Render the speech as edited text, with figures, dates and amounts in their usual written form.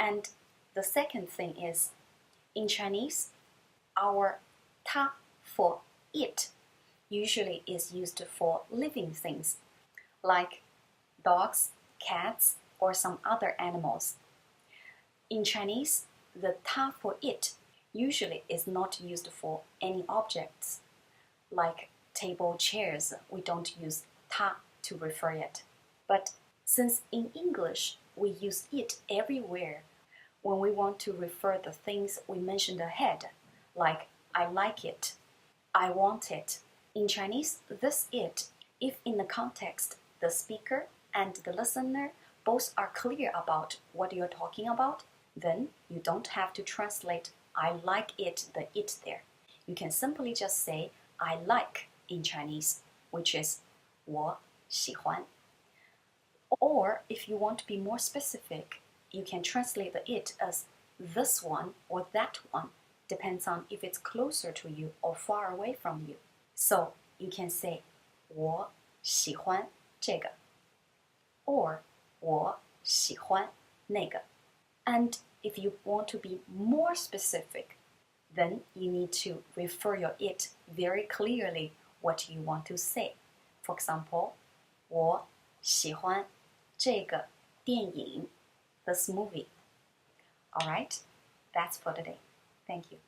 And the second thing is, in Chinese, our 它 for it usually is used for living things, like dogs, cats, or some other animals. In Chinese, the 它 for it usually is not used for any objects, like table, chairs. We don't use 它 to refer it. But since in English we use it everywhere when we want to refer the things we mentioned ahead, like I like it, I want it. In Chinese, this it, if in the context the speaker and the listener both are clear about what you're talking about, then you don't have to translate I like it, the it there. You can simply just say I like in Chinese, which is 我喜欢. Or if you want to be more specific, you can translate the it as this one or that one, depends on if it's closer to you or far away from you. So you can say 我喜欢这个 or 我喜欢那个. And if you want to be more specific, then you need to refer your it very clearly what you want to say. For example, 我喜欢这个电影 this movie. Alright, that's for today. Thank you.